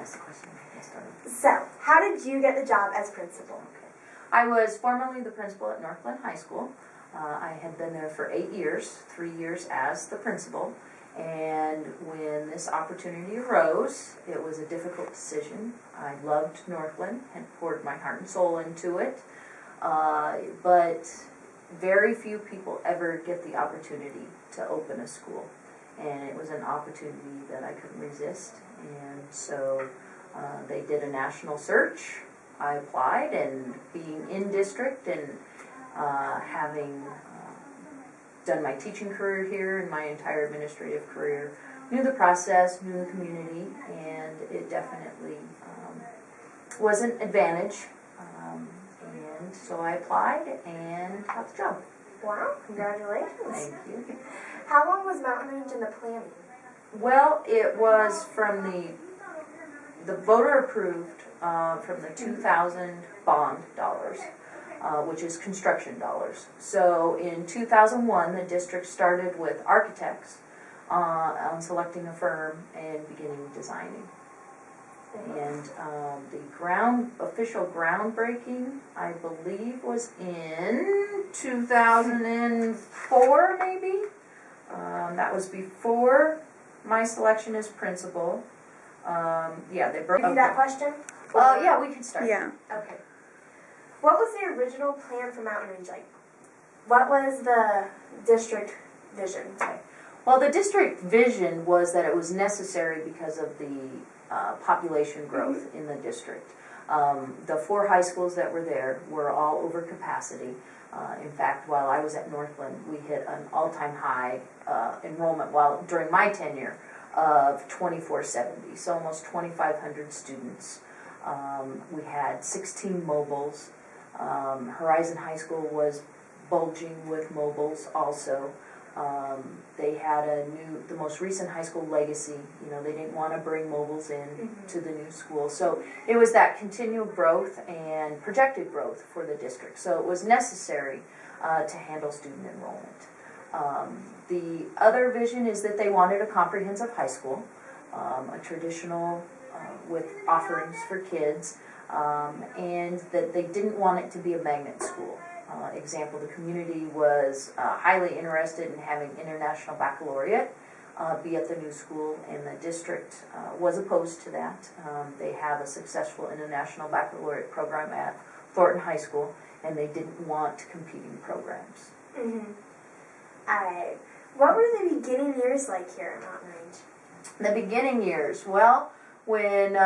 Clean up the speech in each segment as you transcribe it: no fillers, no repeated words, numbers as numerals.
ask the question? So, how did you get the job as principal? Okay. I was formerly the principal at Northland High School. I had been there for 8 years, 3 years as the principal. And when this opportunity arose, it was a difficult decision. I loved Northland, had poured my heart and soul into it. But very few people ever get the opportunity to open a school. And it was an opportunity that I couldn't resist. And so they did a national search. I applied, and being in district and having done my teaching career here and my entire administrative career, knew the process, knew the community, and it definitely was an advantage. And so I applied and got the job. Wow, congratulations. Thank you. How long was Mountain Range in the planning? Well, it was from the voter approved from the 2000 bond dollars, which is construction dollars. So in 2001, the district started with architects on selecting a firm and beginning designing. And the official groundbreaking, I believe, was in 2004, maybe. That was before my selection as principal. Yeah, they broke. Give you that question? Yeah, we can start. Yeah. Okay. What was the original plan for Mountain Range like? What was the district vision? Okay. Well, the district vision was that it was necessary because of the population growth in the district. The 4 high schools that were there were all over capacity. In fact, while I was at Northland, we hit an all-time high enrollment during my tenure of 2470, so almost 2,500 students. We had 16 mobiles. Horizon High School was bulging with mobiles also. They had the most recent high school legacy. You know, they didn't want to bring mobiles in to the new school. So it was that continual growth and projected growth for the district. So it was necessary to handle student enrollment. The other vision is that they wanted a comprehensive high school, a traditional with offerings for kids, and that they didn't want it to be a magnet school. Example, the community was highly interested in having international baccalaureate be at the new school, and the district was opposed to that. They have a successful international baccalaureate program at Thornton High School, and they didn't want competing programs. Alright. What were the beginning years like here at Mountain Range? The beginning years, well, when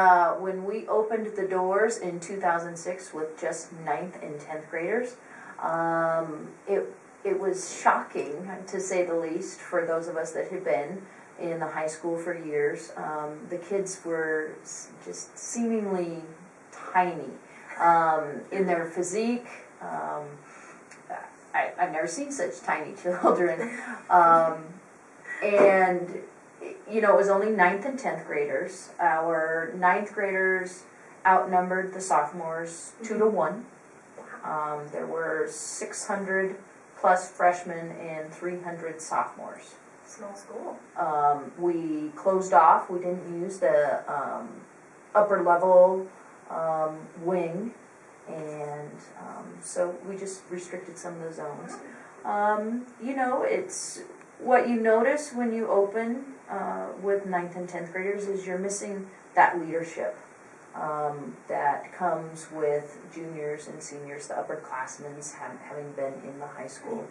we opened the doors in 2006 with just 9th and 10th graders, it was shocking, to say the least, for those of us that had been in the high school for years. The kids were just seemingly tiny in their physique. I've never seen such tiny children. And, you know, it was only 9th and 10th graders. Our 9th graders outnumbered the sophomores 2 to 1. There were 600 plus freshmen and 300 sophomores. Small school. We closed off. We didn't use the upper level wing, and so we just restricted some of the zones. You know, it's what you notice when you open with 9th and 10th graders is you're missing that leadership. That comes with juniors and seniors, the upperclassmen having been in the high school.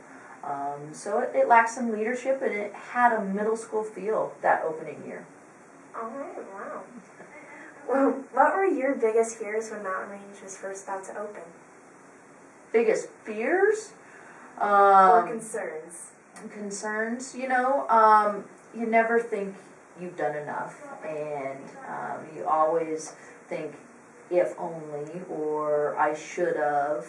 So it lacked some leadership, and it had a middle school feel that opening year. Alright, wow. Well, what were your biggest fears when Mountain Range was first about to open? Biggest fears? Or concerns? Concerns, you know, you never think you've done enough, and you always think, if only, or I should have.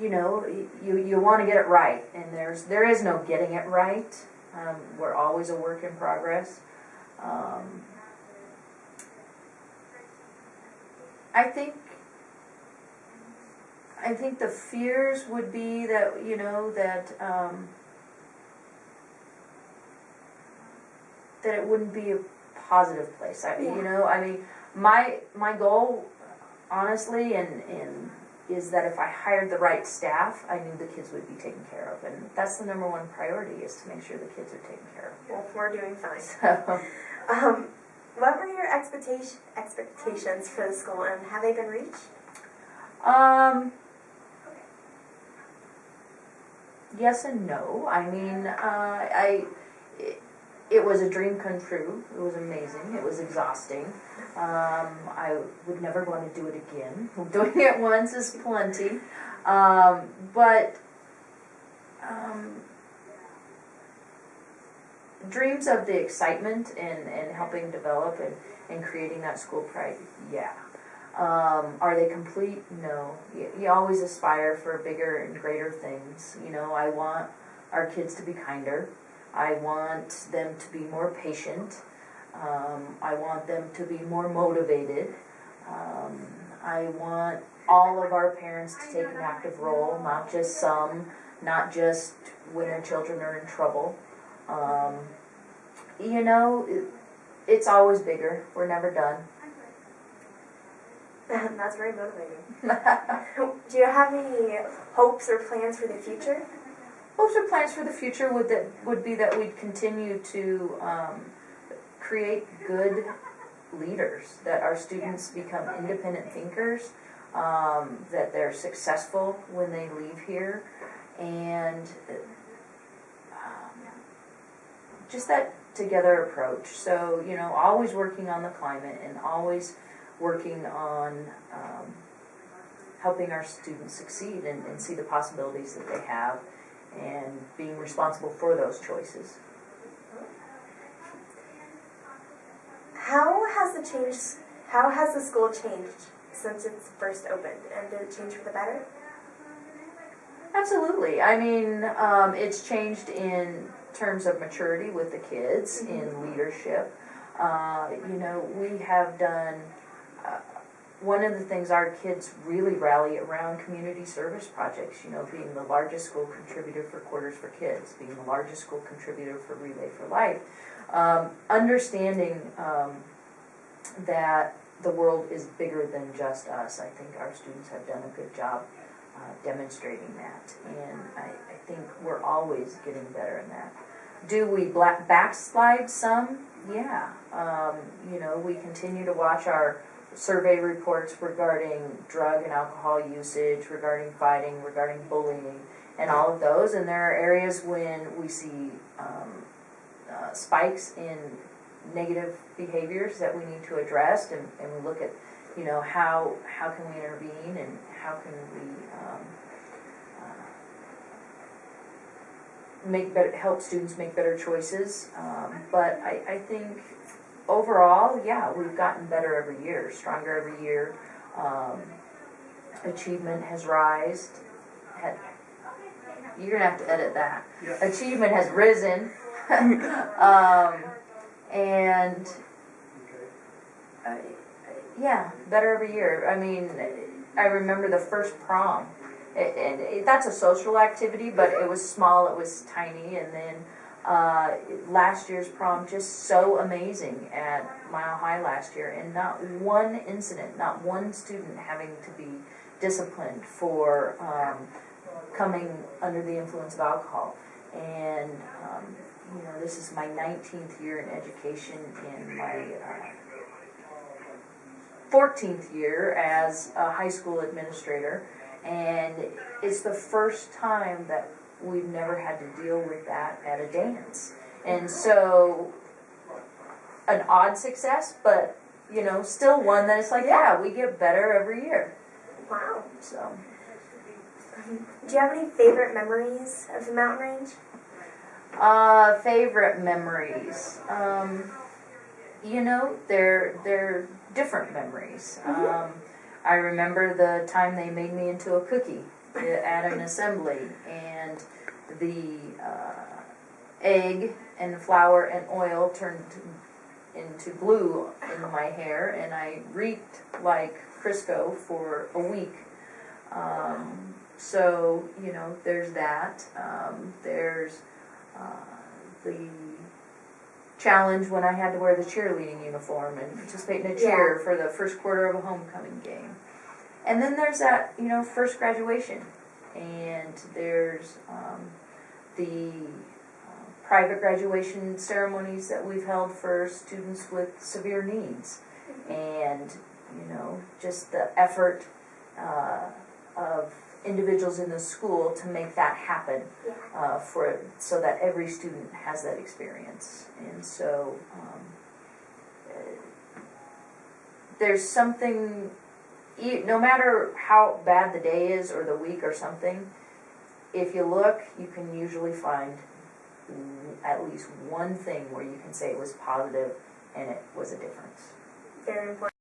You know, you want to get it right, and there is no getting it right. We're always a work in progress. I think the fears would be that, you know, that it wouldn't be a positive place. Yeah. You know, I mean, my goal, honestly, and is that if I hired the right staff, I knew the kids would be taken care of, and that's the number one priority, is to make sure the kids are taken care of. Well, we're doing fine. So, What were your expectations for the school, and have they been reached? Yes and no. I mean, it was a dream come true. It was amazing. It was exhausting. I would never want to do it again. Doing it once is plenty. But dreams of the excitement and helping develop and creating that school pride, yeah. Are they complete? No. You always aspire for bigger and greater things. You know, I want our kids to be kinder. I want them to be more patient. I want them to be more motivated. I want all of our parents to take an active role, not just some, not just when their children are in trouble. You know, it's always bigger. We're never done. That's very motivating. Do you have any hopes or plans for the future? Hopes or plans for the future would be that we'd continue to create good leaders, that our students become independent thinkers, that they're successful when they leave here, and just that together approach. So, you know, always working on the climate and always working on helping our students succeed and see the possibilities that they have, and being responsible for those choices. How has the school changed since it's first opened, and did it change for the better? Absolutely. I mean, it's changed in terms of maturity with the kids, in leadership. You know, we have done, one of the things our kids really rally around, community service projects, you know, being the largest school contributor for Quarters for Kids, being the largest school contributor for Relay for Life, understanding that the world is bigger than just us. I think our students have done a good job demonstrating that, and I think we're always getting better in that. Do we backslide some? Yeah. You know, we continue to watch our survey reports regarding drug and alcohol usage, regarding fighting, regarding bullying, and all of those, and there are areas when we see spikes in negative behaviors that we need to address, and we look at, you know, how can we intervene, and how can we help students make better choices. But I think overall, yeah, we've gotten better every year, stronger every year. Achievement has risen. You're gonna have to edit that. Yeah. Achievement has risen. And yeah, better every year. I mean, I remember the first prom, and that's a social activity, but it was small, it was tiny, and then last year's prom, just so amazing at Mile High last year, and not one incident, not one student having to be disciplined for coming under the influence of alcohol. And you know, this is my 19th year in education, and my 14th year as a high school administrator, and it's the first time that we've never had to deal with that at a dance. And so, an odd success, but, you know, still one that it's like, yeah, we get better every year. Wow. So. Do you have any favorite memories of the mountain range? Favorite memories. You know, they're different memories. I remember the time they made me into a cookie at an assembly, and the egg and flour and oil turned into glue in my hair, and I reeked like Crisco for a week. So, you know, there's that. There's the challenge when I had to wear the cheerleading uniform and participate in a cheer for the first quarter of a homecoming game. And then there's that, first graduation. And there's the private graduation ceremonies that we've held for students with severe needs. And, just the effort of individuals in the school to make that happen so that every student has that experience. And so there's something, no matter how bad the day is or the week or something, if you look, you can usually find at least one thing where you can say it was positive and it was a difference. Very important.